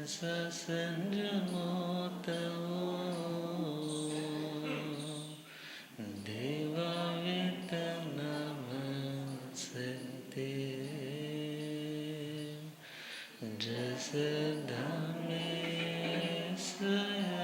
ससंजमोत देवावित नमस्ते जस धमे सया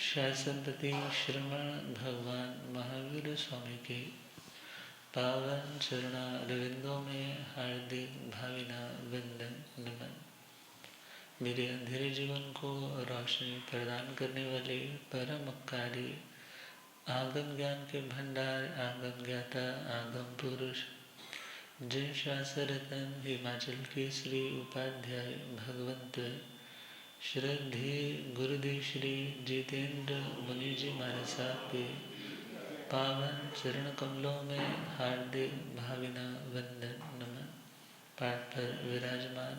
शासनपति श्रमण भगवान महावीर स्वामी के पावन चरणारविंदों में हार्दिक भावना वंदन नमन। मेरे अंधेरे जीवन को रोशनी प्रदान करने वाले परम उपकारी आगम ज्ञान के भंडार आगम ज्ञाता आगम पुरुष जय शास्त्ररत्न हिमाचल के श्री उपाध्याय भगवंत श्रद्धे गुरुदेव श्री जितेंद्र मुनि जी महाराज साहब के पावन चरण कमलों में हार्दिक भावना वंदन नमन। पाठ पर विराजमान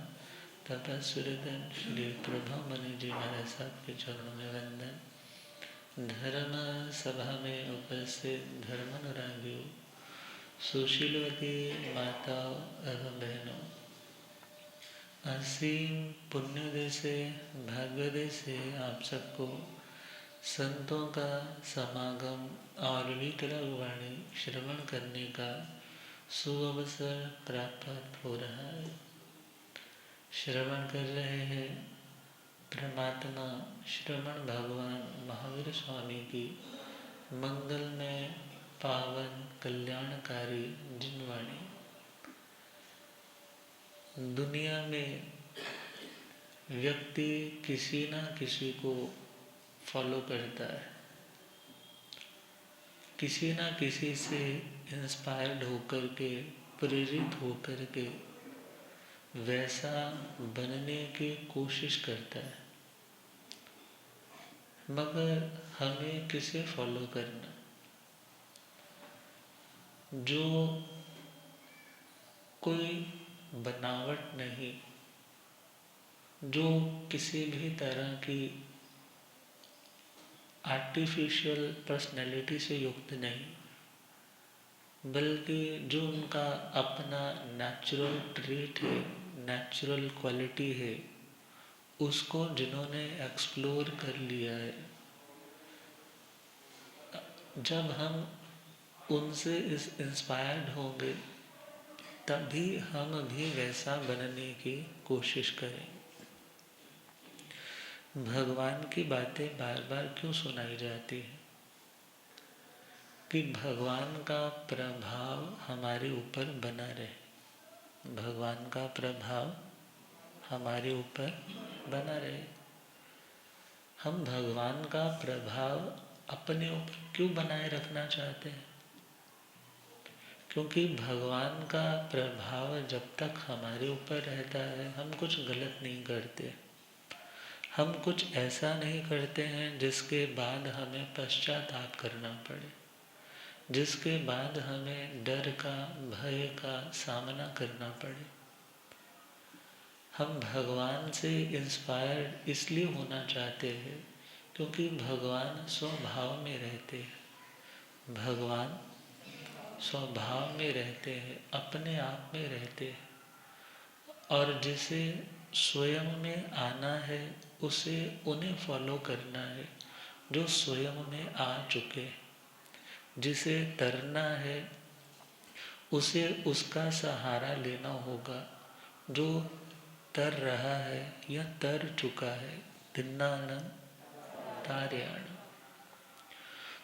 तपस्विरतन श्री प्रभा मुनि जी महाराज साहब के चरणों में वंदन। धर्म सभा में उपस्थित धर्मानुरागियों, सुशीलवती माताओं एवं बहनों, असीम पुण्योदय से भाग्योदय से आप सबको संतों का समागम और वितरागवाणी श्रवण करने का सुअवसर प्राप्त हो रहा है। श्रवण कर रहे हैं परमात्मा श्रवण भगवान महावीर स्वामी की मंगलमय पावन कल्याणकारी जिनवाणी। दुनिया में व्यक्ति किसी ना किसी को फॉलो करता है, किसी ना किसी से इंस्पायर्ड होकर के, प्रेरित होकर के वैसा बनने की कोशिश करता है। मगर हमें किसे फॉलो करना? जो कोई बनावट नहीं, जो किसी भी तरह की आर्टिफिशियल पर्सनैलिटी से युक्त नहीं, बल्कि जो उनका अपना नेचुरल ट्रेट है, नेचुरल क्वालिटी है, उसको जिन्होंने एक्सप्लोर कर लिया है, जब हम उनसे इंस्पायर्ड होंगे तभी हम भी वैसा बनने की कोशिश करें। भगवान की बातें बार बार क्यों सुनाई जाती है? कि भगवान का प्रभाव हमारे ऊपर बना रहे, भगवान का प्रभाव हमारे ऊपर बना रहे। हम भगवान का प्रभाव अपने ऊपर क्यों बनाए रखना चाहते हैं? क्योंकि भगवान का प्रभाव जब तक हमारे ऊपर रहता है, हम कुछ गलत नहीं करते, हम कुछ ऐसा नहीं करते हैं जिसके बाद हमें पश्चाताप करना पड़े, जिसके बाद हमें डर का, भय का सामना करना पड़े। हम भगवान से इंस्पायर्ड इसलिए होना चाहते हैं क्योंकि भगवान स्वभाव में रहते हैं, भगवान स्वभाव में रहते हैं, अपने आप में रहते हैं, और जिसे स्वयं में आना है उसे उन्हें फॉलो करना है जो स्वयं में आ चुके। जिसे तरना है उसे उसका सहारा लेना होगा, जो तर रहा है या तर चुका है। दिन्नानं तार्याण।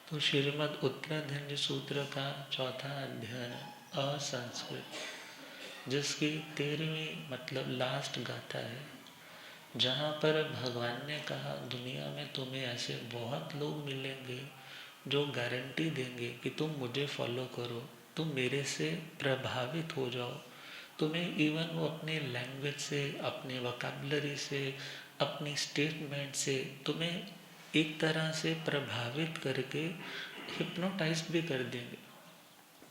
तो श्रीमद् उत्तराधन्य सूत्र का चौथा अध्ययन असंस्कृत, जिसकी 13वीं मतलब लास्ट गाथा है, जहाँ पर भगवान ने कहा दुनिया में तुम्हें ऐसे बहुत लोग मिलेंगे जो गारंटी देंगे कि तुम मुझे फॉलो करो, तुम मेरे से प्रभावित हो जाओ। तुम्हें इवन वो अपने लैंग्वेज से, अपने वोकैबुलरी से, अपनी स्टेटमेंट से तुम्हें एक तरह से प्रभावित करके हिप्नोटाइज भी कर देंगे।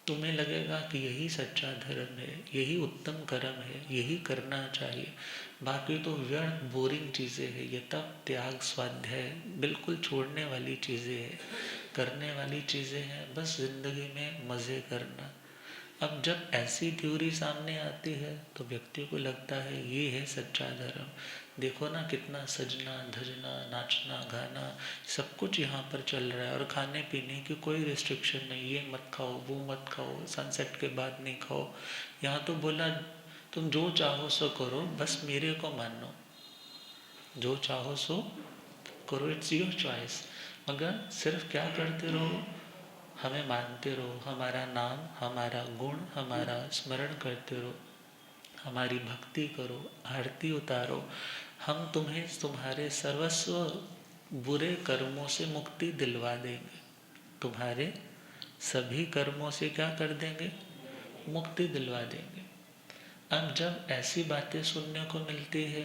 तुम्हें लगेगा कि यही सच्चा धर्म है, यही उत्तम कर्म है, यही करना चाहिए, बाकी तो व्यर्थ बोरिंग चीज़ें हैं, ये तब त्याग स्वाध्याय बिल्कुल छोड़ने वाली चीज़ें हैं, करने वाली चीज़ें हैं बस ज़िंदगी में मज़े करना। अब जब ऐसी थ्योरी सामने आती है तो व्यक्ति को लगता है ये है सच्चा धर्म। देखो ना कितना सजना धजना, नाचना गाना सब कुछ यहाँ पर चल रहा है, और खाने पीने की कोई रिस्ट्रिक्शन नहीं, ये मत खाओ वो मत खाओ, सनसेट के बाद नहीं खाओ। यहाँ तो बोला तुम जो चाहो सो करो, बस मेरे को मानो, जो चाहो सो करो, इट्स योर चॉइस, मगर सिर्फ क्या करते रहो, हमें मानते रहो, हमारा नाम, हमारा गुण, हमारा स्मरण करते रहो, हमारी भक्ति करो, आरती उतारो, हम तुम्हें तुम्हारे सर्वस्व बुरे कर्मों से मुक्ति दिलवा देंगे, तुम्हारे सभी कर्मों से क्या कर देंगे, मुक्ति दिलवा देंगे। अब जब ऐसी बातें सुनने को मिलती है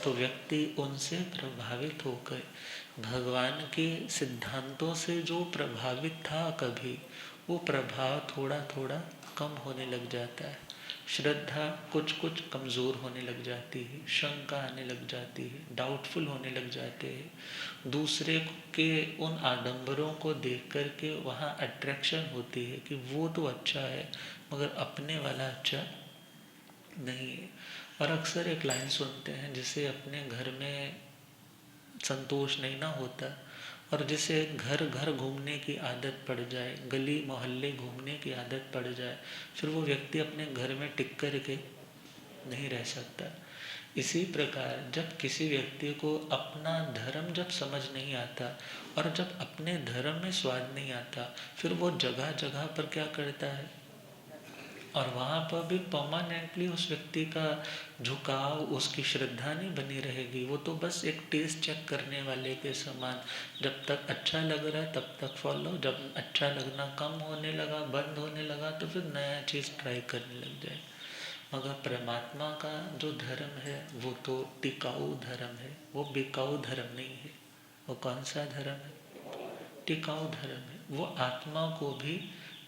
तो व्यक्ति उनसे प्रभावित होकर भगवान के सिद्धांतों से जो प्रभावित था कभी, वो प्रभाव थोड़ा थोड़ा कम होने लग जाता है, श्रद्धा कुछ कुछ कमज़ोर होने लग जाती है, शंका आने लग जाती है, डाउटफुल होने लग जाते हैं, दूसरे के उन आडंबरों को देख कर के वहाँ अट्रैक्शन होती है कि वो तो अच्छा है मगर अपने वाला अच्छा नहीं है। और अक्सर एक लाइन सुनते हैं, जिसे अपने घर में संतोष नहीं ना होता और जिसे घर घर घूमने की आदत पड़ जाए, गली मोहल्ले घूमने की आदत पड़ जाए, फिर वो व्यक्ति अपने घर में टिक कर के नहीं रह सकता। इसी प्रकार जब किसी व्यक्ति को अपना धर्म जब समझ नहीं आता और जब अपने धर्म में स्वाद नहीं आता, फिर वो जगह जगह पर क्या करता है, और वहाँ पर भी परमानेंटली उस व्यक्ति का झुकाव, उसकी श्रद्धा नहीं बनी रहेगी, वो तो बस एक टेस्ट चेक करने वाले के समान, जब तक अच्छा लग रहा है तब तक फॉलो, जब अच्छा लगना कम होने लगा, बंद होने लगा, तो फिर नया चीज़ ट्राई करने लग जाए। मगर परमात्मा का जो धर्म है वो तो टिकाऊ धर्म है, वो बिकाऊ धर्म नहीं है। वो कौन सा धर्म है? टिकाऊ धर्म है। वो आत्मा को भी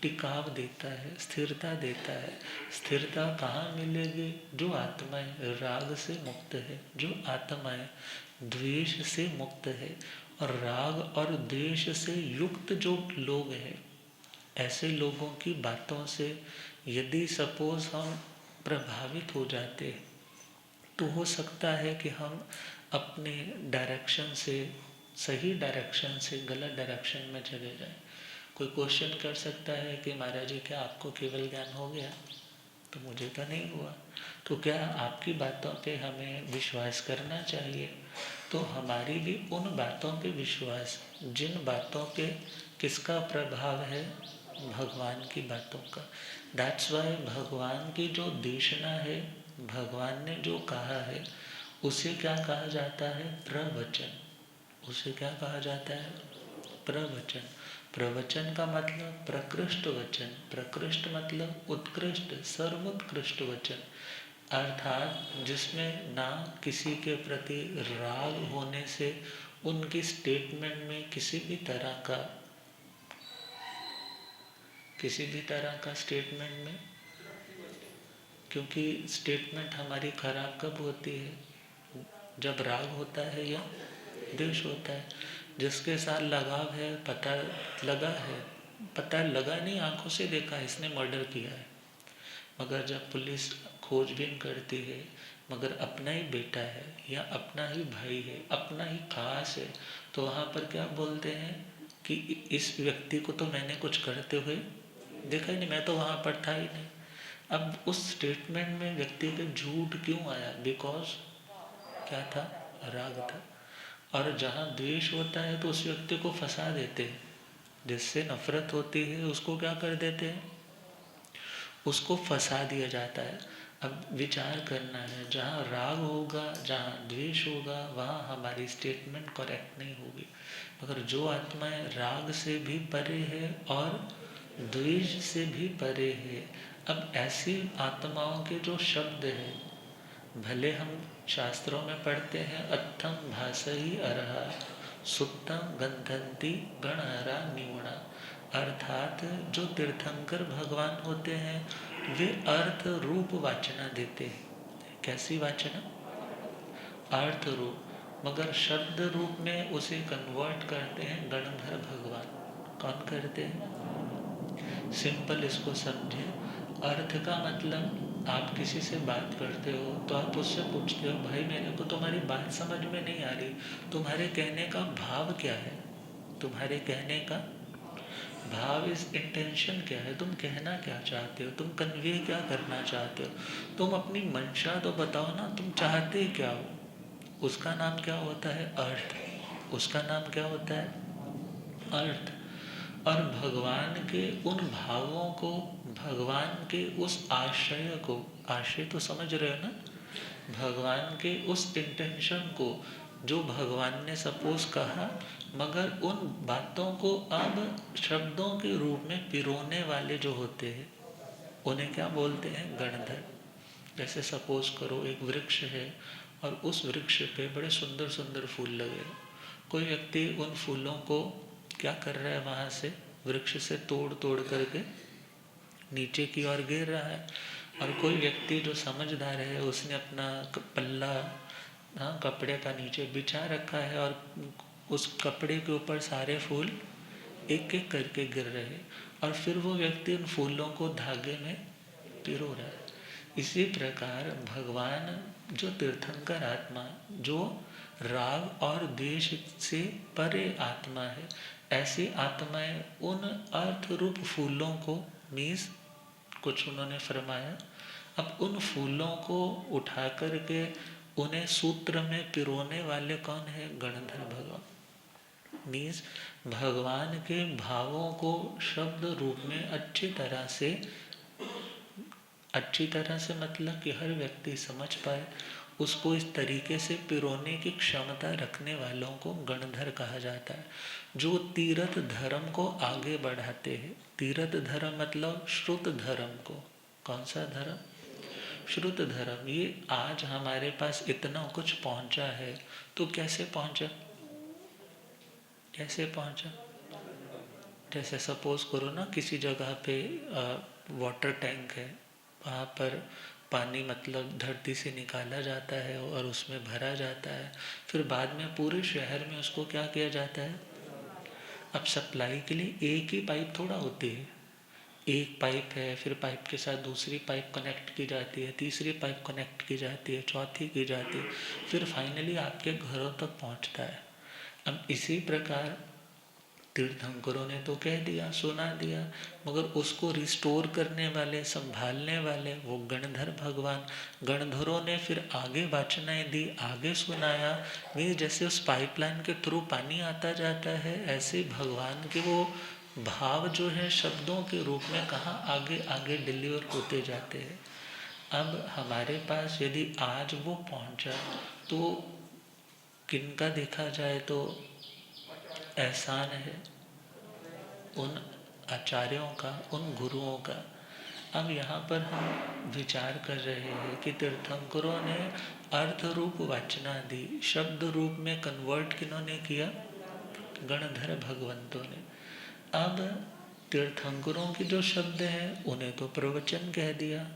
टिकाव देता है, स्थिरता देता है। स्थिरता कहाँ मिलेगी? जो आत्माएं राग से मुक्त है, जो आत्माएं द्वेष से मुक्त है, और राग और द्वेष से युक्त जो लोग हैं, ऐसे लोगों की बातों से यदि सपोज हम प्रभावित हो जाते हैं, तो हो सकता है कि हम अपने डायरेक्शन से, सही डायरेक्शन से गलत डायरेक्शन में चले जाएं। कोई क्वेश्चन कर सकता है कि महाराज जी क्या आपको केवल ज्ञान हो गया? तो मुझे तो नहीं हुआ। तो क्या आपकी बातों पे हमें विश्वास करना चाहिए? तो हमारी भी उन बातों पे विश्वास, जिन बातों पे किसका प्रभाव है? भगवान की बातों का। दैट्स वाई भगवान की जो देशना है, भगवान ने जो कहा है, उसे क्या कहा जाता है? प्रवचन। उसे क्या कहा जाता है? प्रवचन। प्रवचन का मतलब प्रकृष्ट वचन। प्रकृष्ट मतलब उत्कृष्ट, सर्वोत्कृष्ट वचन, अर्थात जिसमें ना किसी के प्रति राग होने से उनकी स्टेटमेंट में किसी भी तरह का स्टेटमेंट में, क्योंकि स्टेटमेंट हमारी खराब कब होती है? जब राग होता है या द्वेष होता है। जिसके साथ लगाव है, पता लगा नहीं, आंखों से देखा इसने मर्डर किया है, मगर जब पुलिस खोजबीन करती है, मगर अपना ही बेटा है या अपना ही भाई है, अपना ही खास है, तो वहाँ पर क्या बोलते हैं कि इस व्यक्ति को तो मैंने कुछ करते हुए देखा ही नहीं, मैं तो वहाँ पर था ही नहीं। अब उस स्टेटमेंट में व्यक्ति पे झूठ क्यों आया? बिकॉज क्या था? राग था। और जहाँ द्वेष होता है तो उस व्यक्ति को फंसा देते हैं। जिससे नफरत होती है उसको क्या कर देते हैं? उसको फंसा दिया जाता है। अब विचार करना है, जहाँ राग होगा, जहाँ द्वेष होगा, वहाँ हमारी स्टेटमेंट करेक्ट नहीं होगी। मगर जो आत्माएं राग से भी परे है और द्वेष से भी परे है, अब ऐसी आत्माओं के जो शब्द है, भले हम शास्त्रों में पढ़ते हैं अत्थम भासही अरहा सुप्तम गंधंती गणहरा निवणा, अर्थात जो तीर्थंकर भगवान होते हैं वे अर्थ रूप वाचना देते हैं। कैसी वाचना? अर्थ रूप। मगर शब्द रूप में उसे कन्वर्ट करते हैं गणधर भगवान। कौन करते हैं? सिंपल इसको समझे। अर्थ का मतलब, आप किसी से बात करते हो तो आप उससे पूछते हो, भाई मेरे को तुम्हारी बात समझ में नहीं आ रही, तुम्हारे कहने का भाव क्या है? तुम्हारे कहने का भाव, इस इंटेंशन क्या है? तुम कहना क्या चाहते हो? तुम कन्वे क्या करना चाहते हो? तुम अपनी मंशा तो बताओ ना, तुम चाहते क्या हो? उसका नाम क्या होता है? अर्थ। उसका नाम क्या होता है? अर्थ। और भगवान के उन भावों को, भगवान के उस आशय को, आशय तो समझ रहे हो ना, भगवान के उस इंटेंशन को जो भगवान ने सपोज कहा, मगर उन बातों को अब शब्दों के रूप में पिरोने वाले जो होते हैं उन्हें क्या बोलते हैं? गणधर। जैसे सपोज करो एक वृक्ष है और उस वृक्ष पे बड़े सुंदर सुंदर फूल लगे, कोई व्यक्ति उन फूलों को क्या कर रहा है, वहाँ से वृक्ष से तोड़ तोड़ करके नीचे की ओर गिर रहा है, और कोई व्यक्ति जो समझदार है उसने अपना पल्ला, हाँ, कपड़े का नीचे बिछा रखा है और उस कपड़े के ऊपर सारे फूल एक एक करके गिर रहे हैं, और फिर वो व्यक्ति उन फूलों को धागे में पिरो रहा है। इसी प्रकार भगवान जो तीर्थंकर आत्मा, जो राग और द्वेष से परे आत्मा है, ऐसी आत्माएं उन अर्थ रूप फूलों को, मीन्स कुछ उन्होंने फरमाया, अब उन फूलों को उठा करके उन्हें सूत्र में पिरोने वाले कौन है? गणधर भगवान। मीन्स भगवान के भावों को शब्द रूप में अच्छी तरह से मतलब कि हर व्यक्ति समझ पाए, उसको इस तरीके से पिरोने की क्षमता रखने वालों को गणधर कहा जाता है, जो तीर्थ धर्म को आगे बढ़ाते हैं। तीर्थ धर्म मतलब श्रुत धर्म को। कौन सा धर्म? श्रुत धर्म। ये आज हमारे पास इतना कुछ पहुंचा है, तो कैसे पहुंचा? कैसे पहुंचा? जैसे सपोज करो ना, किसी जगह पे वाटर टैंक है, वहाँ पर पानी मतलब धरती से निकाला जाता है और उसमें भरा जाता है, फिर बाद में पूरे शहर में उसको क्या किया जाता है। अब सप्लाई के लिए एक ही पाइप थोड़ा होती है, एक पाइप है, फिर पाइप के साथ दूसरी पाइप कनेक्ट की जाती है, तीसरी पाइप कनेक्ट की जाती है, चौथी की जाती है, फिर फाइनली आपके घरों तक पहुंचता है। अब इसी प्रकार तीर्थंकरों ने तो कह दिया, सुना दिया, मगर उसको रिस्टोर करने वाले, संभालने वाले वो गणधर भगवान। गणधरों ने फिर आगे वाचनाएं दी, आगे सुनाया। मीन्स जैसे उस पाइपलाइन के थ्रू पानी आता जाता है, ऐसे भगवान के वो भाव जो है शब्दों के रूप में कहाँ आगे आगे डिलीवर होते जाते हैं। अब हमारे पास यदि आज वो पहुंचा तो किनका देखा जाए तो एहसान है उन आचार्यों का, उन गुरुओं का। अब यहाँ पर हम विचार कर रहे हैं कि तीर्थंकरों ने अर्थ रूप वाचना दी, शब्द रूप में कन्वर्ट किन्होंने किया, गणधर भगवंतों ने। अब तीर्थंकरों के जो शब्द हैं उन्हें तो प्रवचन कह दिया,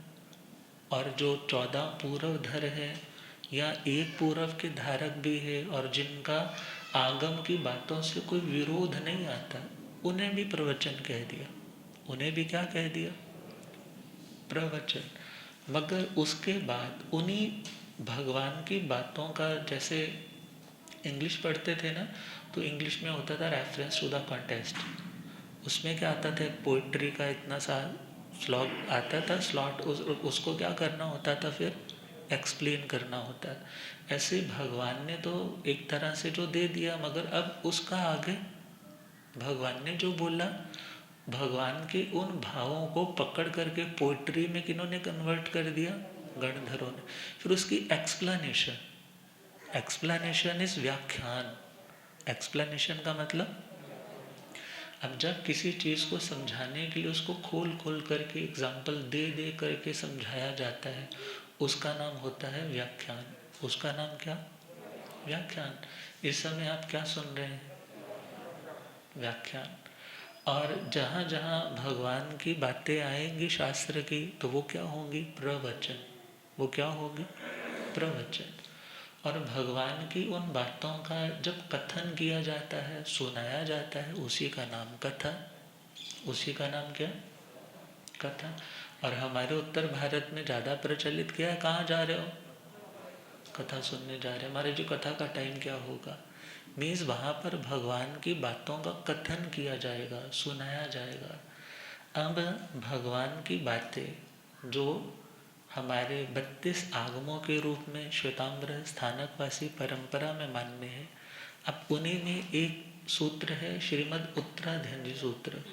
और जो 14 पूर्वधर है या एक पूर्व के धारक भी है और जिनका आगम की बातों से कोई विरोध नहीं आता, उन्हें भी प्रवचन कह दिया। उन्हें भी क्या कह दिया, प्रवचन। मगर उसके बाद उन्हीं भगवान की बातों का, जैसे इंग्लिश पढ़ते थे ना, तो इंग्लिश में होता था रेफरेंस टू द कॉन्टेस्ट। उसमें क्या आता था, पोइट्री का इतना सा स्लॉग आता था, स्लॉट, उसको क्या करना होता था, फिर एक्सप्लेन करना होता है। ऐसे भगवान ने तो एक तरह से जो दे दिया, मगर अब उसका आगे भगवान ने जो बोला, भगवान के उन भावों को पकड़ करके पोइट्री में किन्होंने कन्वर्ट कर दिया, गणधरों ने। फिर उसकी एक्सप्लेनेशन, एक्सप्लेनेशन इज व्याख्यान। एक्सप्लेनेशन का मतलब, अब जब किसी चीज़ को समझाने के लिए उसको खोल खोल करके एग्जाम्पल दे दे करके समझाया जाता है, उसका नाम होता है व्याख्यान। उसका नाम क्या, व्याख्यान। इस समय आप क्या सुन रहे हैं, व्याख्यान। और जहाँ जहाँ भगवान की बातें आएंगी शास्त्र की, तो वो क्या होंगी, प्रवचन। वो क्या होगी, प्रवचन। और भगवान की उन बातों का जब कथन किया जाता है, सुनाया जाता है, उसी का नाम कथा। उसी का नाम क्या, कथा। और हमारे उत्तर भारत में ज़्यादा प्रचलित क्या है, कहाँ जा रहे हो, कथा सुनने जा रहे हैं, हमारे जो कथा का टाइम क्या होगा। मीन्स वहाँ पर भगवान की बातों का कथन किया जाएगा, सुनाया जाएगा। अब भगवान की बातें जो हमारे 32 आगमों के रूप में श्वेतांबर स्थानकवासी परंपरा में मान्य है, अब उन्हीं में एक सूत्र है श्रीमद् उत्तराधीन सूत्र।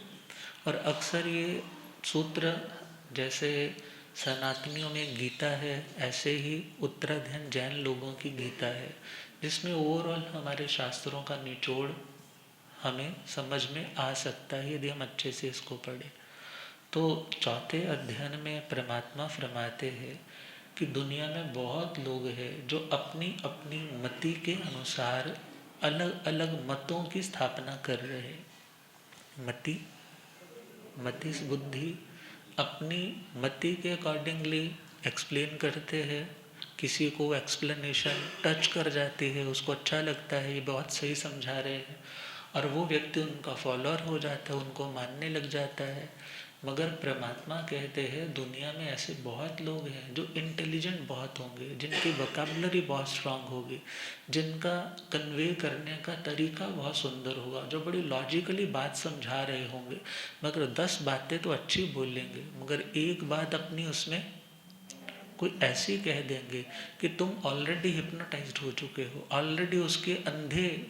और अक्सर ये सूत्र, जैसे सनातनियों में गीता है, ऐसे ही उत्तराधीन जैन लोगों की गीता है, जिसमें ओवरऑल हमारे शास्त्रों का निचोड़ हमें समझ में आ सकता है यदि हम अच्छे से इसको पढ़ें। तो चौथे अध्ययन में परमात्मा फरमाते हैं कि दुनिया में बहुत लोग हैं जो अपनी अपनी मति के अनुसार अलग अलग मतों की स्थापना कर रहे हैं। मति, मतिस बुद्धि, अपनी मति के अकॉर्डिंगली एक्सप्लेन करते हैं। किसी को एक्सप्लेनेशन टच कर जाती है, उसको अच्छा लगता है, ये बहुत सही समझा रहे हैं, और वो व्यक्ति उनका फॉलोअर हो जाता है, उनको मानने लग जाता है। मगर परमात्मा कहते हैं दुनिया में ऐसे बहुत लोग हैं जो इंटेलिजेंट बहुत होंगे, जिनकी वोकैबुलरी बहुत स्ट्रांग होगी, जिनका कन्वे करने का तरीका बहुत सुंदर होगा, जो बड़ी लॉजिकली बात समझा रहे होंगे, मगर 10 बातें तो अच्छी बोलेंगे, मगर एक बात अपनी उसमें कोई ऐसी कह देंगे कि तुम ऑलरेडी हिप्नोटाइज्ड हो चुके हो, ऑलरेडी उसके अंधे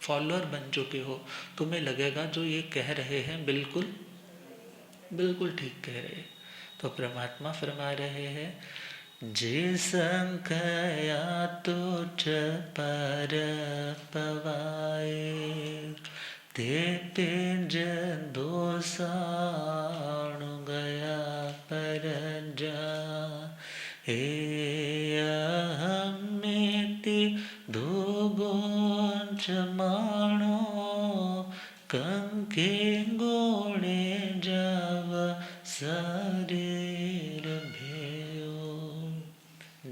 फॉलोअर बन चुके हो। तुम्हें लगेगा जो ये कह रहे हैं बिल्कुल बिल्कुल ठीक कह रहे हैं। तो परमात्मा फरमा रहे हैं, जे संकया तुझ पर पवाए, ते पिंज दोसाण गया पर जा, हे अहमेति दो गोंच माणो कंके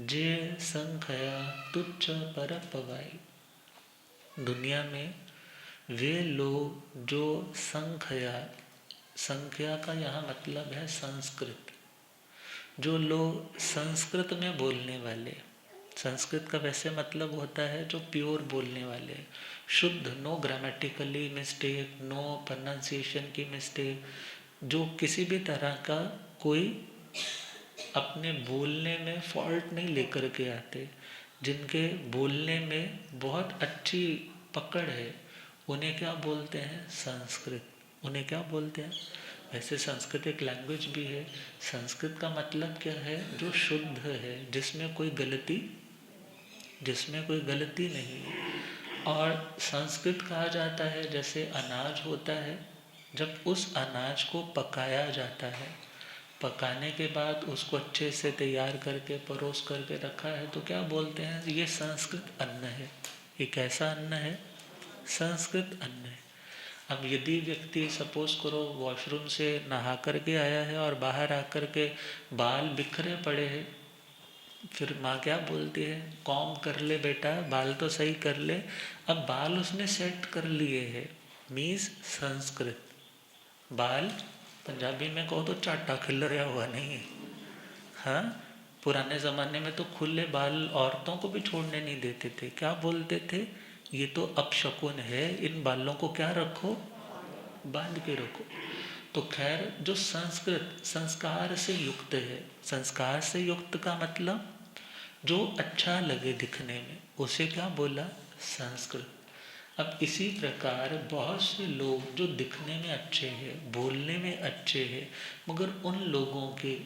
जे संख्या तुच्छ पर पवाई। दुनिया में वे लोग जो संख्या का यहाँ मतलब है संस्कृत, जो लोग संस्कृत में बोलने वाले, संस्कृत का वैसे मतलब होता है जो प्योर बोलने वाले, शुद्ध, no grammatically mistake, no pronunciation की मिस्टेक, जो किसी भी तरह का कोई अपने बोलने में फॉल्ट नहीं लेकर के आते, जिनके बोलने में बहुत अच्छी पकड़ है, उन्हें क्या बोलते हैं? संस्कृत। उन्हें क्या बोलते हैं? वैसे संस्कृत एक लैंग्वेज भी है। संस्कृत का मतलब क्या है? जो शुद्ध है, जिसमें कोई गलती नहीं है। और संस्कृत कहा जाता है जैसे अनाज होता है, जब उस अनाज को पकाया जाता है, पकाने के बाद उसको अच्छे से तैयार करके परोस करके रखा है, तो क्या बोलते हैं? ये संस्कृत अन्न है। ये कैसा अन्न है? संस्कृत अन्न है। अब यदि व्यक्ति सपोज करो वॉशरूम से नहा करके आया है और बाहर आकर के बाल बिखरे पड़े हैं, फिर माँ क्या बोलती है? कॉम कर ले बेटा, बाल तो सही कर ले। अब बाल उसने सेट कर लिए है, मीन्स संस्कृत। बाल पंजाबी में कहो तो चाटा खिल रहा हुआ नहीं है। हाँ, पुराने ज़माने में तो खुले बाल औरतों को भी छोड़ने नहीं देते थे। क्या बोलते थे? ये तो अपशकुन है, इन बालों को क्या रखो? बांध के रखो। तो खैर, जो संस्कृत संस्कार से युक्त है, संस्कार से युक्त का मतलब जो अच्छा लगे दिखने में, उसे क्या बोला? संस्कृत। अब इसी प्रकार बहुत से लोग जो दिखने में अच्छे हैं, बोलने में अच्छे हैं, मगर उन लोगों के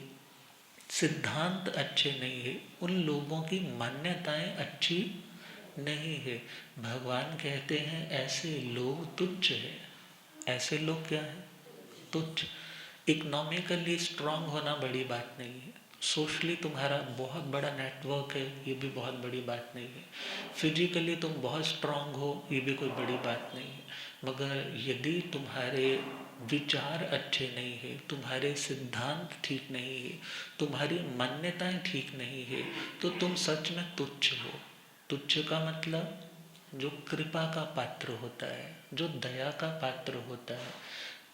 सिद्धांत अच्छे नहीं है, उन लोगों की मान्यताएं अच्छी नहीं है। भगवान कहते हैं ऐसे लोग तुच्छ है। ऐसे लोग क्या है? तुच्छ। इकोनॉमिकली स्ट्रांग होना बड़ी बात नहीं है, सोशली तुम्हारा बहुत बड़ा नेटवर्क है, ये भी बहुत बड़ी बात नहीं है, फिजिकली तुम बहुत स्ट्रांग हो, ये भी कोई बड़ी बात नहीं है, मगर यदि तुम्हारे विचार अच्छे नहीं है, तुम्हारे सिद्धांत ठीक नहीं है, तुम्हारी मान्यताएं ठीक नहीं है, तो तुम सच में तुच्छ हो। तुच्छ का मतलब जो कृपा का पात्र होता है, जो दया का पात्र होता है,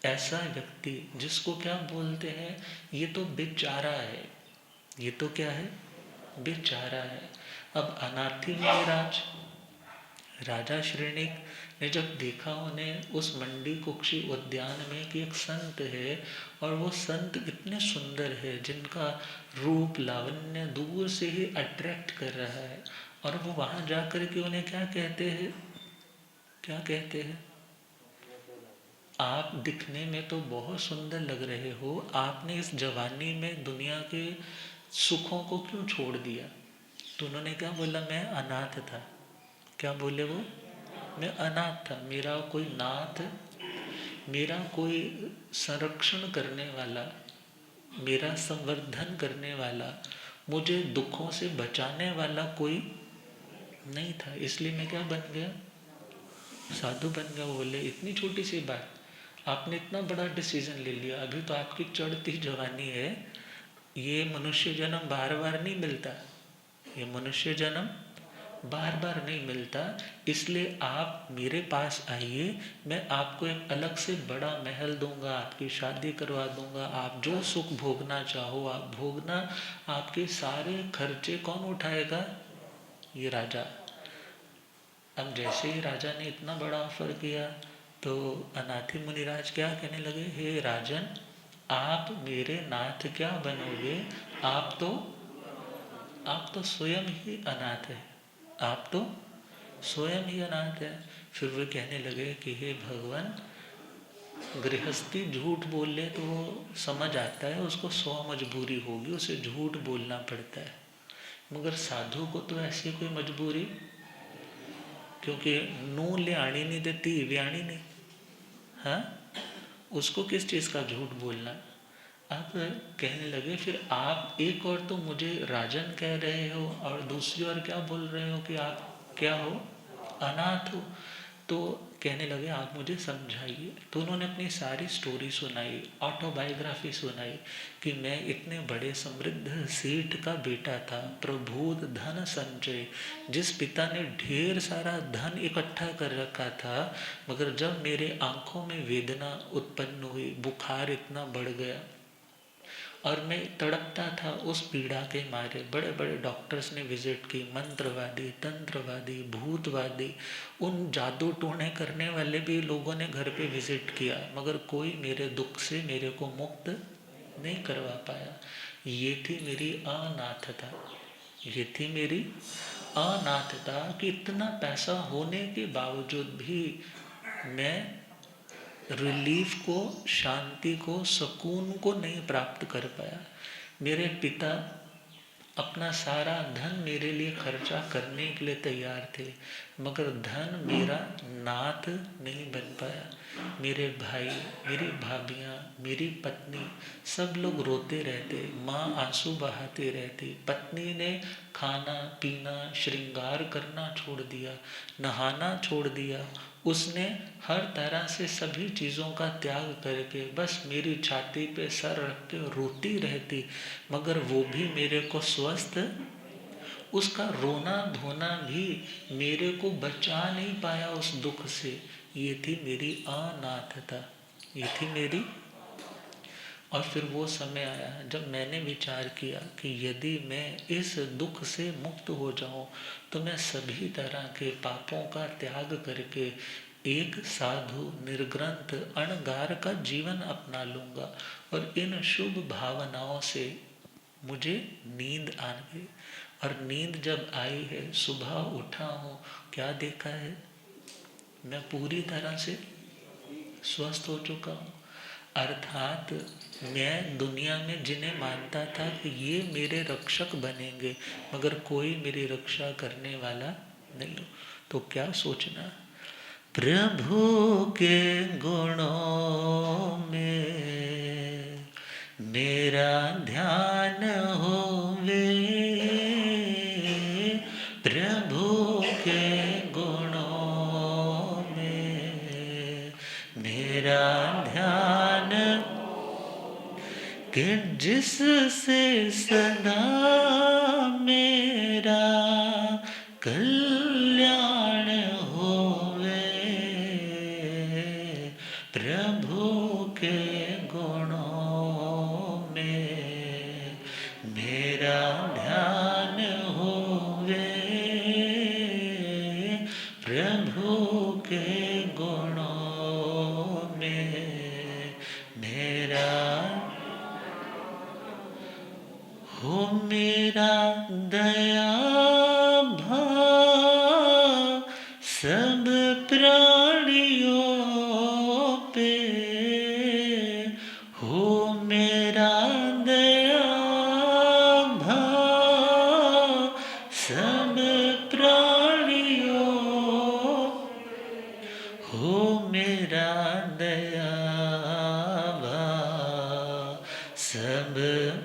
ऐसा व्यक्ति जिसको क्या बोलते हैं? ये तो बेचारा है। ये तो क्या है? बेचारा है। अब अनाथी महाराज, राजा श्रेणिक ने जब देखा उन्हें उस मंडी कुक्षी उद्यान में कि एक संत है, और वो संत इतने सुंदर है, जिनका रूप लावण्य दूर से ही अट्रैक्ट कर रहा है, और वो वहाँ जा कर के उन्हें क्या कहते हैं? क्या कहते हैं? आप दिखने में तो बहुत सुंदर लग रहे हो, आपने इस जवानी में दुनिया के सुखों को क्यों छोड़ दिया? तो उन्होंने क्या बोला? मैं अनाथ था। क्या बोले वो? मैं अनाथ था, मेरा कोई नाथ, मेरा कोई संरक्षण करने वाला, मेरा संवर्धन करने वाला, मुझे दुखों से बचाने वाला कोई नहीं था, इसलिए मैं क्या बन गया? साधु बन गया। बोले इतनी छोटी सी बात, आपने इतना बड़ा डिसीजन ले लिया, अभी तो आपकी चढ़ती जवानी है, ये मनुष्य जन्म बार बार नहीं मिलता, ये मनुष्य जन्म बार बार नहीं मिलता, इसलिए आप मेरे पास आइए, मैं आपको एक अलग से बड़ा महल दूंगा, आपकी शादी करवा दूंगा, आप जो सुख भोगना चाहो आप भोगना, आपके सारे खर्चे कौन उठाएगा? ये राजा। अब जैसे ही राजा ने इतना बड़ा ऑफर किया, तो अनाथी मुनिराज क्या कहने लगे? हे राजन, आप मेरे नाथ क्या बनोगे? आप तो स्वयं ही अनाथ है, आप तो स्वयं ही अनाथ है। फिर वे कहने लगे कि हे भगवान, गृहस्थी झूठ बोल ले तो समझ आता है, उसको 100 मजबूरी होगी, उसे झूठ बोलना पड़ता है, मगर साधु को तो ऐसी कोई मजबूरी, क्योंकि नूह ले आनी नहीं देती व्याणी नहीं। हाँ, उसको किस चीज़ का झूठ बोलना? अब कहने लगे फिर आप एक और तो मुझे राजन कह रहे हो, और दूसरी ओर क्या बोल रहे हो कि आप क्या हो? अनाथ हो। तो कहने लगे आप मुझे समझाइए। तो उन्होंने अपनी सारी स्टोरी सुनाई, ऑटोबायोग्राफी सुनाई कि मैं इतने बड़े समृद्ध सेठ का बेटा था, प्रबोध धन संचय, जिस पिता ने ढेर सारा धन इकट्ठा कर रखा था, मगर जब मेरे आंखों में वेदना उत्पन्न हुई, बुखार इतना बढ़ गया और मैं तड़पता था उस पीड़ा के मारे। बड़े बड़े डॉक्टर्स ने विजिट की, मंत्रवादी, तंत्रवादी, भूतवादी, उन जादू टोने करने वाले भी लोगों ने घर पे विजिट किया, मगर कोई मेरे दुख से मेरे को मुक्त नहीं करवा पाया। ये थी मेरी अनाथता, ये थी मेरी अनाथता कि इतना पैसा होने के बावजूद भी मैं रिलीफ को, शांति को, सुकून को नहीं प्राप्त कर पाया। मेरे पिता अपना सारा धन मेरे लिए खर्चा करने के लिए तैयार थे, मगर धन मेरा नाथ नहीं बन पाया। मेरे भाई, मेरी भाभियाँ, मेरी पत्नी, सब लोग रोते रहते, माँ आंसू बहाते रहती। पत्नी ने खाना पीना श्रृंगार करना छोड़ दिया, नहाना छोड़ दिया। उसने हर तरह से सभी चीज़ों का त्याग करके बस मेरी छाती पे सर रख के रोती रहती, मगर वो भी मेरे को स्वस्थ, उसका रोना धोना भी मेरे को बचा नहीं पाया उस दुख से। ये थी मेरी अनाथता, ये थी मेरी। और फिर वो समय आया जब मैंने विचार किया कि यदि मैं इस दुख से मुक्त हो जाऊं तो मैं सभी तरह के पापों का त्याग करके एक साधु निर्ग्रंथ अणगार का जीवन अपना लूँगा। और इन शुभ भावनाओं से मुझे नींद आ गई। और नींद जब आई है, सुबह उठा हूँ, क्या देखा है, मैं पूरी तरह से स्वस्थ हो चुका हूँ। अर्थात मैं दुनिया में जिन्हें मानता था कि ये मेरे रक्षक बनेंगे, मगर कोई मेरी रक्षा करने वाला नहीं हो। तो क्या सोचना, प्रभु के गुणों में मेरा ध्यान होवे, प्रभु के गुणों में मेरा ध्यान, कि जिससे सदा मेरा कल्याण होवे, प्रभु के गुणों में मेरा ध्यान होवे, प्रभु के गुणों में मेरा हो, मेरा दया भाव सब प्राणियों पे, हो मेरा दया भाव सब प्राणियों, हो मेरा दया भाव सब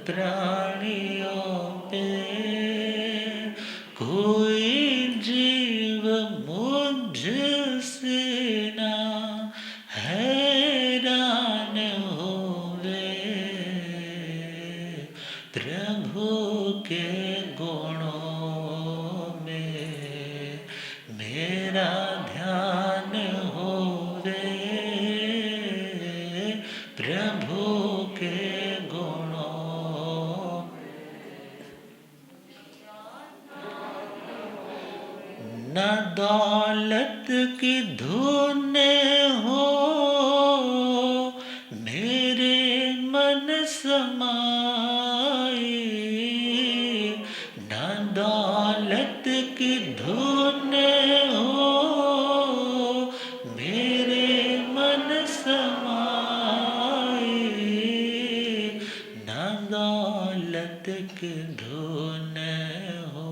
प्राणियों पे, कोई जीव मुझसे ना हैरान होवे, प्रभु के गुणों में मेरा ध्यान होवे, प्रभु के गुणों। न दौलत की धुन हो मेरे मन समाए, न दौलत की धुन हो मेरे मन समाए, न दौलत की धुन हो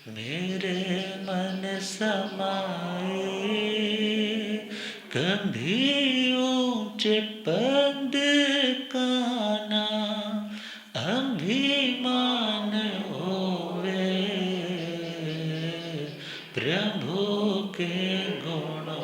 मेरे मन समाए, कभी ऊंचे पद का ना अभिमान होवे, प्रभु के गुणों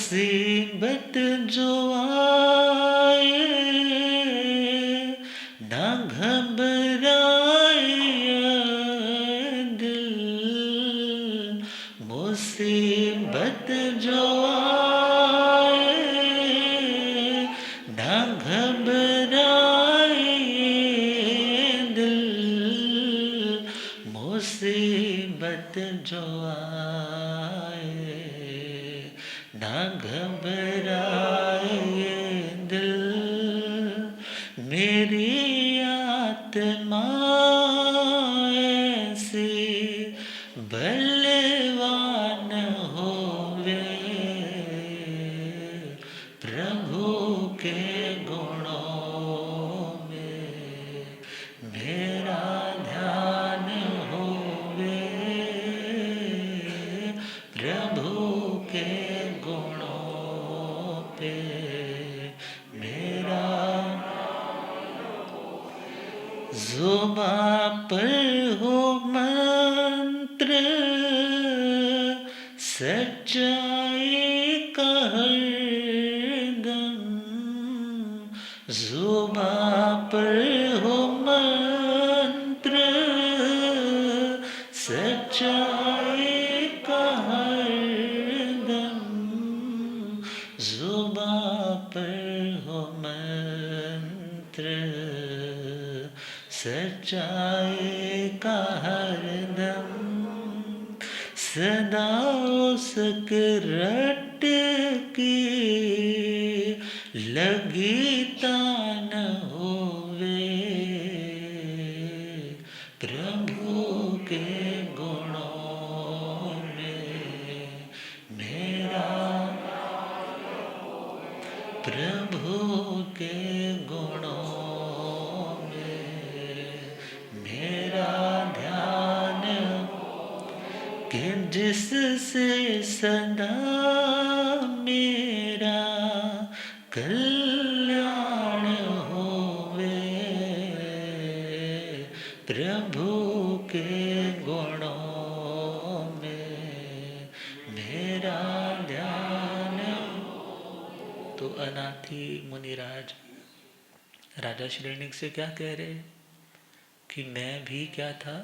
मुसीबत जो आए ना घबराए दिल, मुसीबत जो आए ना घबराए दिल, मुसीबत जो आए ना घबराए दिल, मेरी आत्मा ऐसी बलवान होवे, प्रभु के गुणों में मेरा ध्यान होवे, प्रभु के गुणों पे मेरा जुबां पर हो मंत्र सच्चाई का हरदम, जुबां पर हो मंत्र सच्चाई का हरदम, जुबां पर हो मंत्र सच्चाई का हरदम, सदा उसक रट की लगी तान होवे, प्रभु के गुणों में मेरा, प्रभु के गुणों में मेरा ध्यान, कि जिससे सदा मेरा कल्याण होवे, प्रभु के गुणों में मेरा ध्यान। तो अनाथी मुनिराज राजा श्रेणिक से क्या कह रहे कि मैं भी क्या था,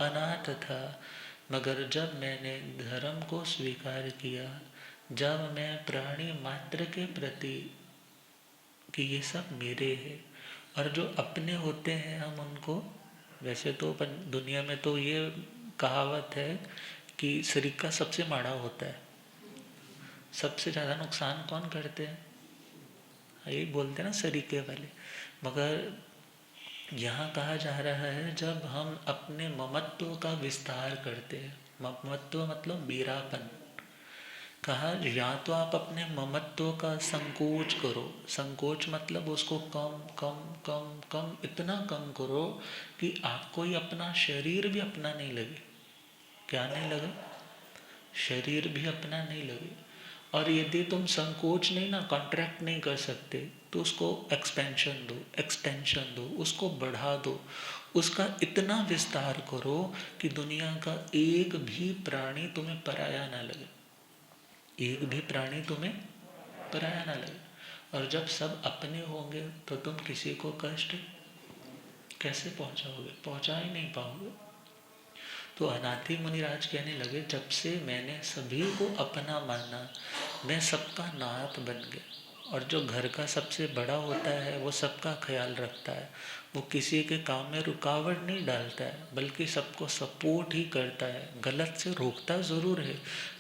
अनाथ था, मगर जब मैंने धर्म को स्वीकार किया, जब मैं प्राणी मात्र के प्रति कि ये सब मेरे हैं, और जो अपने होते हैं हम उनको, वैसे तो दुनिया में तो ये कहावत है कि सरीका सबसे माड़ा होता है, सबसे ज़्यादा नुकसान कौन करते हैं, यही बोलते हैं ना सरीके वाले। मगर यहाँ कहा जा रहा है जब हम अपने ममत्व का विस्तार करते हैं, ममत्व मतलब मेरापन, कहा या तो आप अपने ममत्व का संकोच करो, संकोच मतलब उसको कम कम कम कम इतना कम करो कि आपको ही अपना शरीर भी अपना नहीं लगे। क्या नहीं लगे? शरीर भी अपना नहीं लगे। और यदि तुम संकोच नहीं ना, कॉन्ट्रैक्ट नहीं कर सकते, तो उसको एक्सपेंशन दो, एक्सटेंशन दो, उसको बढ़ा दो, उसका इतना विस्तार करो कि दुनिया का एक भी प्राणी तुम्हें पराया ना लगे, एक भी प्राणी तुम्हें पराया ना लगे। और जब सब अपने होंगे तो तुम किसी को कष्ट कैसे पहुंचाओगे? पहुंचा ही नहीं पाओगे। तो अनाथी मुनिराज कहने लगे जब से मैंने सभी को अपना माना, मैं सबका नाथ बन गया। और जो घर का सबसे बड़ा होता है वो सबका ख्याल रखता है, वो किसी के काम में रुकावट नहीं डालता है, बल्कि सबको सपोर्ट ही करता है। गलत से रोकता ज़रूर है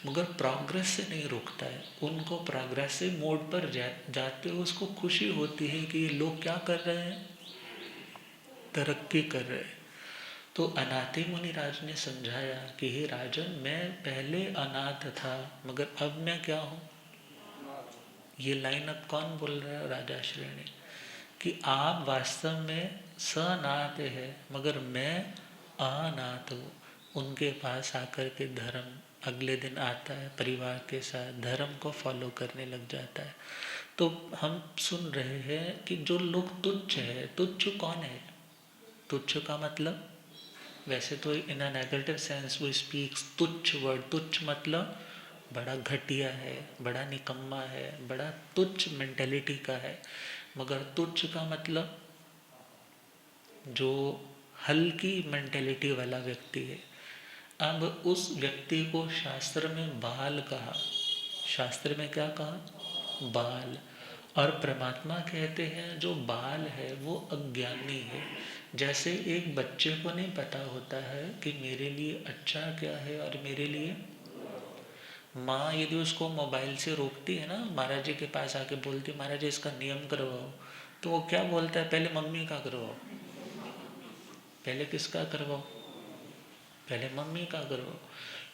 मगर प्रोग्रेस से नहीं रोकता है। उनको प्रोग्रेसिव मोड पर जाते हुए उसको खुशी होती है कि ये लोग क्या कर रहे हैं, तरक्की कर रहे हैं। तो अनाथी मुनिराज ने समझाया कि हे राजन, मैं पहले अनाथ था मगर अब मैं क्या हूँ। ये लाइन अब कौन बोल रहा है? राजा श्रेणी, कि आप वास्तव में सनाथ है मगर मैं अनाथ हूँ। उनके पास आकर के धर्म अगले दिन आता है, परिवार के साथ धर्म को फॉलो करने लग जाता है। तो हम सुन रहे हैं कि जो लोग तुच्छ है, तुच्छ कौन है? तुच्छ का मतलब, वैसे तो इन अ नेगेटिव सेंस वो स्पीक्स तुच्छ वर्ड, तुच्छ मतलब बड़ा घटिया है, बड़ा निकम्मा है, बड़ा तुच्छ मेंटेलिटी का है। मगर तुच्छ का मतलब जो हल्की मेंटेलिटी वाला व्यक्ति है। अब उस व्यक्ति को शास्त्र में बाल कहा। शास्त्र में क्या कहा? बाल। और परमात्मा कहते हैं जो बाल है वो अज्ञानी है। जैसे एक बच्चे को नहीं पता होता है कि मेरे लिए अच्छा क्या है और मेरे लिए, माँ यदि उसको मोबाइल से रोकती है ना, महाराज जी के पास आके बोलती महाराज जी इसका नियम करवाओ, तो वो क्या बोलता है? पहले मम्मी का करवाओ। पहले किसका करवाओ? पहले मम्मी का करवाओ।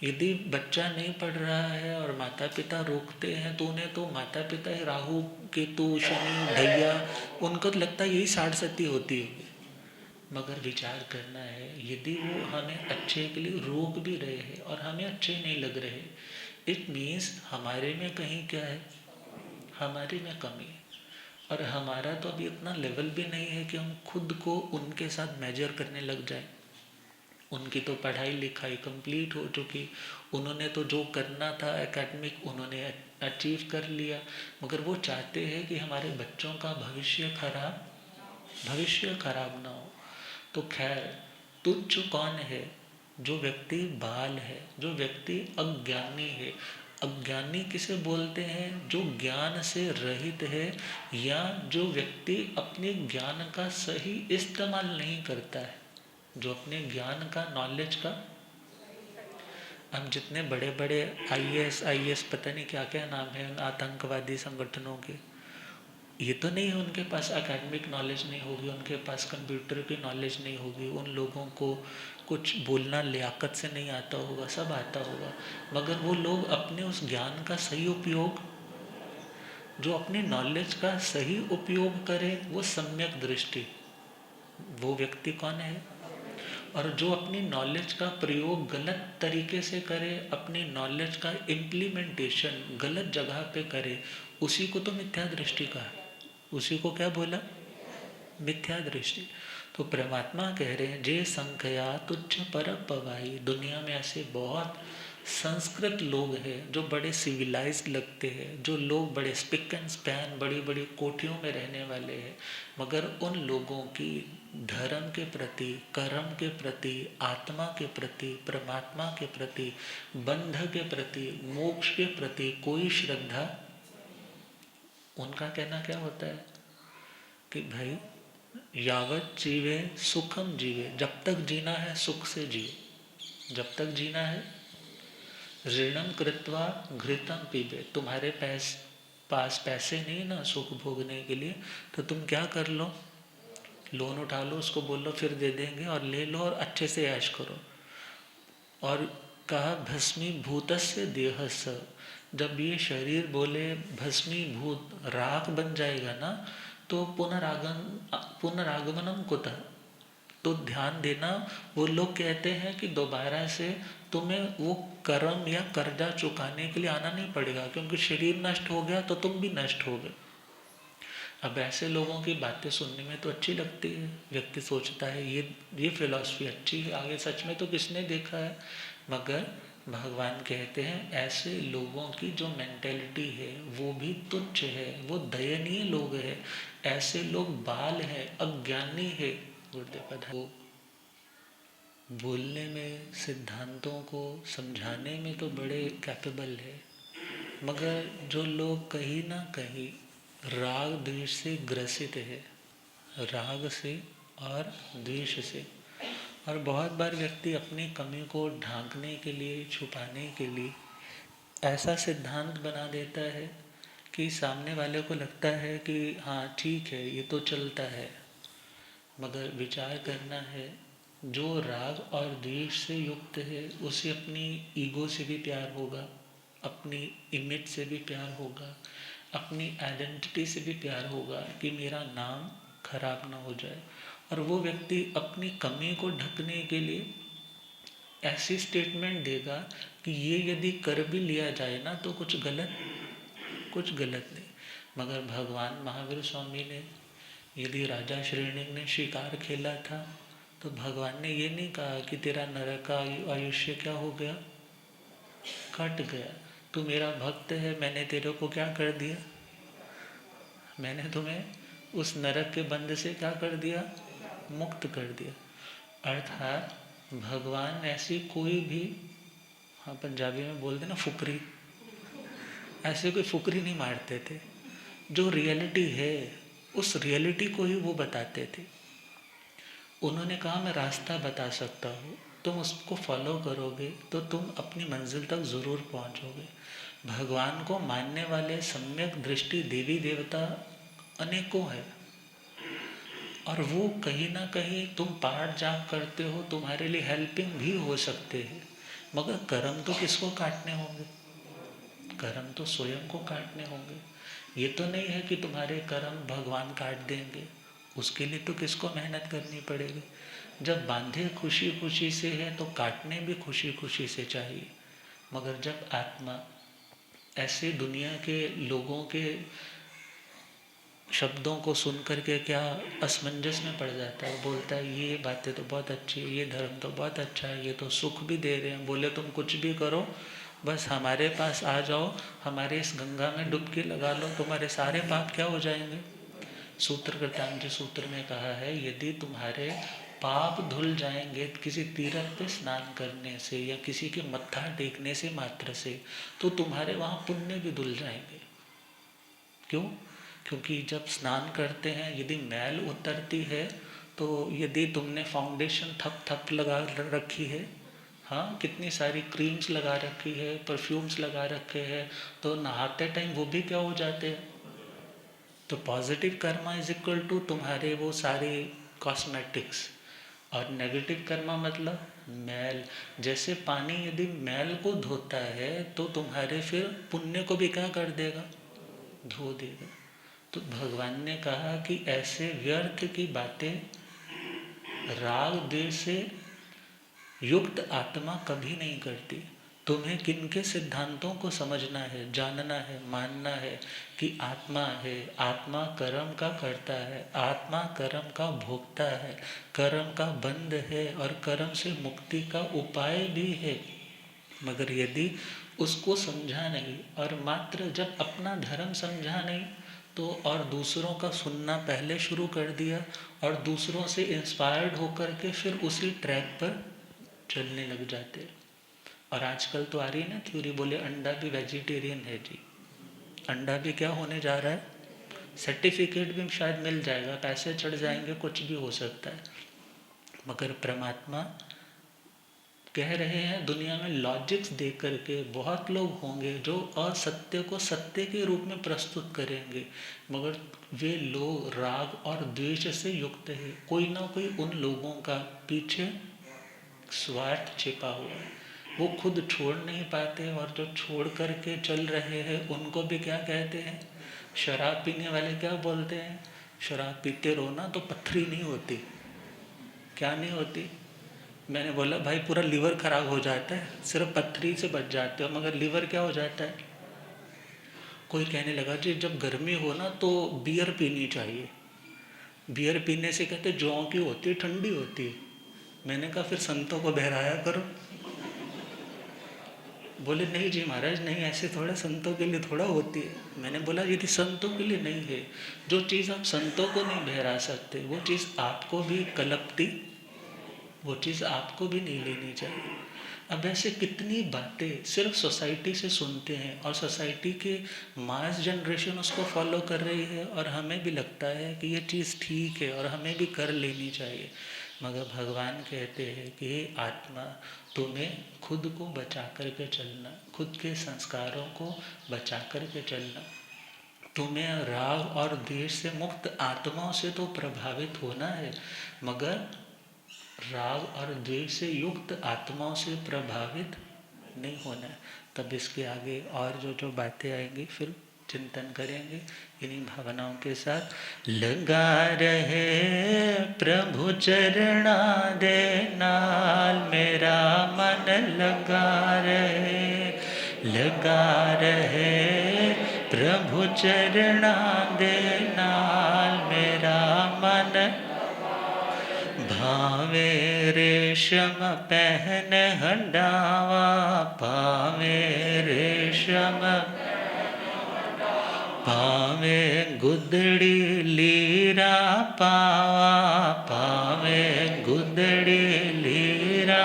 यदि बच्चा नहीं पढ़ रहा है और माता पिता रोकते हैं तो उन्हें तो माता पिता ही राहु केतु शनि ढैया, उनको तो लगता है यही साढ़ सती होती है। मगर विचार करना है, यदि वो हमें अच्छे के लिए रोक भी रहे हैं और हमें अच्छे नहीं लग रहे, इट मीन्स हमारे में कहीं क्या है? हमारे में कमी है। और हमारा तो अभी इतना लेवल भी नहीं है कि हम खुद को उनके साथ मेजर करने लग जाए। उनकी तो पढ़ाई लिखाई कंप्लीट हो चुकी, उन्होंने तो जो करना था एकेडमिक उन्होंने अचीव कर लिया, मगर वो चाहते हैं कि हमारे बच्चों का भविष्य खराब ना हो। तो खैर, तुच्छ कौन है? जो व्यक्ति बाल है, जो व्यक्ति अज्ञानी है। अज्ञानी किसे बोलते हैं? जो ज्ञान से रहित है, या जो व्यक्ति अपने ज्ञान का सही इस्तेमाल नहीं करता है, जो अपने ज्ञान का, नॉलेज का। हम जितने बड़े बड़े आईएएस पता नहीं क्या क्या नाम है उन आतंकवादी संगठनों के, ये तो नहीं है उनके पास एकेडमिक नॉलेज नहीं होगी, उनके पास कंप्यूटर की नॉलेज नहीं होगी, उन लोगों को कुछ बोलना लियाकत से नहीं आता होगा, सब आता होगा। मगर वो लोग अपने उस ज्ञान का सही उपयोग, जो अपनी नॉलेज का सही उपयोग करे, वो सम्यक दृष्टि, वो व्यक्ति कौन है? और जो अपनी नॉलेज का प्रयोग गलत तरीके से करे, अपनी नॉलेज का इम्प्लीमेंटेशन गलत जगह पे करे, उसी को तो मिथ्या दृष्टि कहा। उसी को क्या बोला? मिथ्या दृष्टि। तो परमात्मा कह रहे हैं जे संख्या तुच्छ पर पवाई। दुनिया में ऐसे बहुत संस्कृत लोग हैं जो बड़े सिविलाइज्ड लगते हैं, जो लोग बड़े स्पिक एंड स्पैन बड़ी बड़ी कोठियों में रहने वाले हैं, मगर उन लोगों की धर्म के प्रति, कर्म के प्रति, आत्मा के प्रति, परमात्मा के प्रति, बंध के प्रति, मोक्ष के प्रति कोई श्रद्धा। उनका कहना क्या होता है कि भाई यावत जीवे सुखम जीवे, जब तक जीना है सुख से जियो। जब तक जीना है, ऋणम कृत्वा घृतम पीबे। तुम्हारे पास पैसे नहीं ना सुख भोगने के लिए, तो तुम क्या कर लो? लोन उठा लो, उसको बोलो फिर दे देंगे, और ले लो और अच्छे से ऐश करो। और कहा भस्मीभूतस्य देहस्य, जब ये शरीर बोले भस्मीभूत राख बन जाएगा ना, तो पुनरागमनम कुतः, तो ध्यान देना, वो लोग कहते हैं कि दोबारा से तुम्हें वो कर्म या कर्जा चुकाने के लिए आना नहीं पड़ेगा, क्योंकि शरीर नष्ट हो गया तो तुम भी नष्ट हो गए। अब ऐसे लोगों की बातें सुनने में तो अच्छी लगती है, व्यक्ति सोचता है ये फिलॉसफी अच्छी है, आगे सच में तो किसने देखा है। मगर भगवान कहते हैं ऐसे लोगों की जो मेंटेलिटी है वो भी तुच्छ है, वो दयनीय लोग हैं, ऐसे लोग बाल हैं, अज्ञानी है। वो बोलने में, सिद्धांतों को समझाने में तो बड़े कैपेबल है, मगर जो लोग कहीं ना कहीं राग द्वेष से ग्रसित है, राग से और द्वेष से, और बहुत बार व्यक्ति अपनी कमी को ढांकने के लिए, छुपाने के लिए ऐसा सिद्धांत बना देता है कि सामने वाले को लगता है कि हाँ ठीक है ये तो चलता है। मगर विचार करना है, जो राग और द्वेष से युक्त है उसे अपनी ईगो से भी प्यार होगा, अपनी इमेज से भी प्यार होगा, अपनी आइडेंटिटी से भी प्यार होगा कि मेरा नाम खराब ना हो जाए। और वो व्यक्ति अपनी कमी को ढकने के लिए ऐसी स्टेटमेंट देगा कि ये यदि कर भी लिया जाए ना तो कुछ गलत नहीं। मगर भगवान महावीर स्वामी ने, यदि राजा श्रेणी ने शिकार खेला था तो भगवान ने ये नहीं कहा कि तेरा नरक का आयुष्य क्या हो गया, कट गया। तू मेरा भक्त है, मैंने तेरे को क्या कर दिया? मैंने तुम्हें उस नरक के बंध से क्या कर दिया? मुक्त कर दिया। अर्थात भगवान ऐसी कोई भी, हाँ पंजाबी में बोल देना फुकरी, ऐसे कोई फुकरी नहीं मारते थे। जो रियलिटी है उस रियलिटी को ही वो बताते थे। उन्होंने कहा मैं रास्ता बता सकता हूँ, तुम उसको फॉलो करोगे तो तुम अपनी मंजिल तक ज़रूर पहुँचोगे। भगवान को मानने वाले सम्यक दृष्टि देवी देवता अनेकों हैं, और वो कहीं ना कहीं तुम पाठ जाप करते हो, तुम्हारे लिए हेल्पिंग भी हो सकते हैं। मगर कर्म तो किसको काटने होंगे? कर्म तो स्वयं को काटने होंगे। ये तो नहीं है कि तुम्हारे कर्म भगवान काट देंगे, उसके लिए तो किसको मेहनत करनी पड़ेगी। जब बांधे खुशी खुशी से है तो काटने भी खुशी खुशी से चाहिए। मगर जब आत्मा ऐसे दुनिया के लोगों के शब्दों को सुन करके क्या असमंजस में पड़ जाता है, बोलता है ये बातें तो बहुत अच्छी है, ये धर्म तो बहुत अच्छा है, ये तो सुख भी दे रहे हैं, बोले तुम कुछ भी करो, बस हमारे पास आ जाओ, हमारे इस गंगा में डुबकी लगा लो, तुम्हारे सारे पाप क्या हो जाएंगे। सूत्र कृतांजलि सूत्र में कहा है, यदि तुम्हारे पाप धुल जाएंगे किसी तीर्थ पे स्नान करने से या किसी के मत्था टेकने से मात्र से, तो तुम्हारे वहाँ पुण्य भी धुल जाएंगे। क्यों? क्योंकि जब स्नान करते हैं यदि मैल उतरती है, तो यदि तुमने फाउंडेशन थप थप लगा रखी है, हाँ कितनी सारी क्रीम्स लगा रखी है, परफ्यूम्स लगा रखे हैं, तो नहाते टाइम वो भी क्या हो जाते हैं। तो positive karma is equal to तुम्हारे वो सारे कॉस्मेटिक्स, और नेगेटिव कर्मा मतलब मैल। जैसे पानी यदि मैल को धोता है तो तुम्हारे फिर पुण्य को भी क्या कर देगा, धो देगा। तो भगवान ने कहा कि ऐसे व्यर्थ की बातें राग द्वेष से युक्त आत्मा कभी नहीं करती। तुम्हें किनके सिद्धांतों को समझना है, जानना है, मानना है कि आत्मा है, आत्मा कर्म का करता है, आत्मा कर्म का भोगता है, कर्म का बंध है और कर्म से मुक्ति का उपाय भी है। मगर यदि उसको समझा नहीं और मात्र जब अपना धर्म समझा नहीं तो और दूसरों का सुनना पहले शुरू कर दिया और दूसरों से इंस्पायर्ड होकर के फिर उसी ट्रैक पर चलने लग जाते। और आजकल तो आ रही है ना थ्योरी, बोले अंडा भी वेजिटेरियन है जी। अंडा भी क्या होने जा रहा है, सर्टिफिकेट भी शायद मिल जाएगा, पैसे चढ़ जाएंगे, कुछ भी हो सकता है। मगर परमात्मा कह रहे हैं दुनिया में लॉजिक्स दे करके बहुत लोग होंगे जो असत्य को सत्य के रूप में प्रस्तुत करेंगे, मगर वे लोग राग और द्वेष से युक्त है। कोई ना कोई उन लोगों का पीछे स्वार्थ छिपा हुआ है, वो खुद छोड़ नहीं पाते, और जो छोड़ करके चल रहे हैं उनको भी क्या कहते हैं, शराब पीने वाले क्या बोलते हैं, शराब पीते रहो ना तो पथरी नहीं होती। क्या नहीं होती? मैंने बोला भाई पूरा लीवर खराब हो जाता है, सिर्फ पथरी से बच जाते हो, मगर लीवर क्या हो जाता है। कोई कहने लगा जी जब गर्मी हो ना तो बियर पीनी चाहिए, बियर पीने से कहते जौ की होती है, ठंडी होती है। मैंने कहा फिर संतों को बहराया करो। बोले नहीं जी महाराज नहीं, ऐसे थोड़ा संतों के लिए थोड़ा होती है। मैंने बोला यदि संतों के लिए नहीं है, जो चीज़ आप संतों को नहीं बहरा सकते वो चीज़ आपको भी कलपती, वो चीज़ आपको भी नहीं लेनी चाहिए। अब ऐसे कितनी बातें सिर्फ सोसाइटी से सुनते हैं और सोसाइटी के मास जनरेशन उसको फॉलो कर रही है, और हमें भी लगता है कि ये चीज़ ठीक है और हमें भी कर लेनी चाहिए। मगर भगवान कहते हैं कि आत्मा तुम्हें खुद को बचा करके चलना, खुद के संस्कारों को बचा करके चलना। तुम्हें राग और द्वेष से मुक्त आत्माओं से तो प्रभावित होना है, मगर राग और द्वेष से युक्त आत्माओं से प्रभावित नहीं होना है। तब इसके आगे और जो बातें आएंगी फिर चिंतन करेंगे इन्हीं भावनाओं के साथ। लगा रहे प्रभु चरणा दे नाल, मेरा मन लगा रहे, लगा रहे प्रभु चरणा दे नाल, मेरा मन भावे रेशम पहन हंडावा, पावे रेशम पावे गुदड़ी लीरा पावा, पावे गुदड़ी लीरा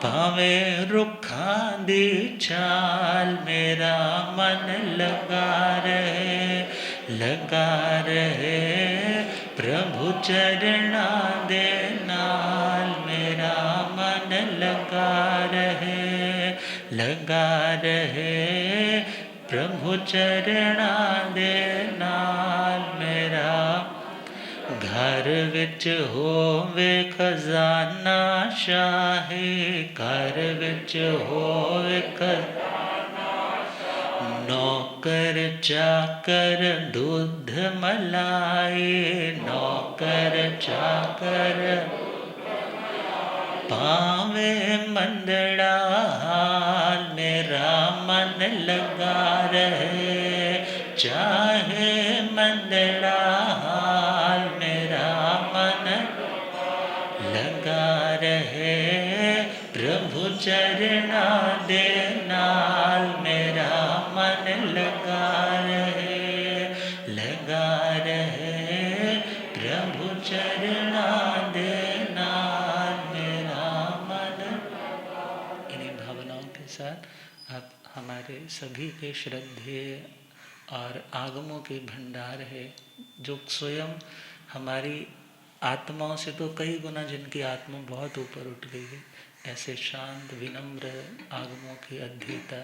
पावे रुखा दी चाल, मेरा मन लगा रहे प्रभु चरणा दे नाल, मेरा मन लगा रहे प्रभु चरणा दे नाल, मेरा घर विच होवे खजाना शाही, घर विच होवे नौकर चाकर दूध मलाई, नौकर चाकर पावे मंदड़ा हाल, मेरा मन लगा रहे चाहे मंदड़ा हाल, मेरा मन लगा रहे प्रभु चरणा दे नाल, मेरा मन लगा रहे प्रभु चरणा दे नाल, मेरा मन। इन्हीं भावनाओं के साथ आप हमारे सभी के श्रद्धेय और आगमों के भंडार है, जो स्वयं हमारी आत्माओं से तो कई गुना जिनकी आत्मा बहुत ऊपर उठ गई है, ऐसे शांत विनम्र आगमों के अध्येता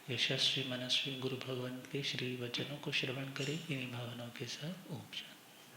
यशस्वी मनस्वी गुरु भगवंत के श्री वचनों को श्रवण करें इन्हीं भावनाओं के साथ। ओम शांति।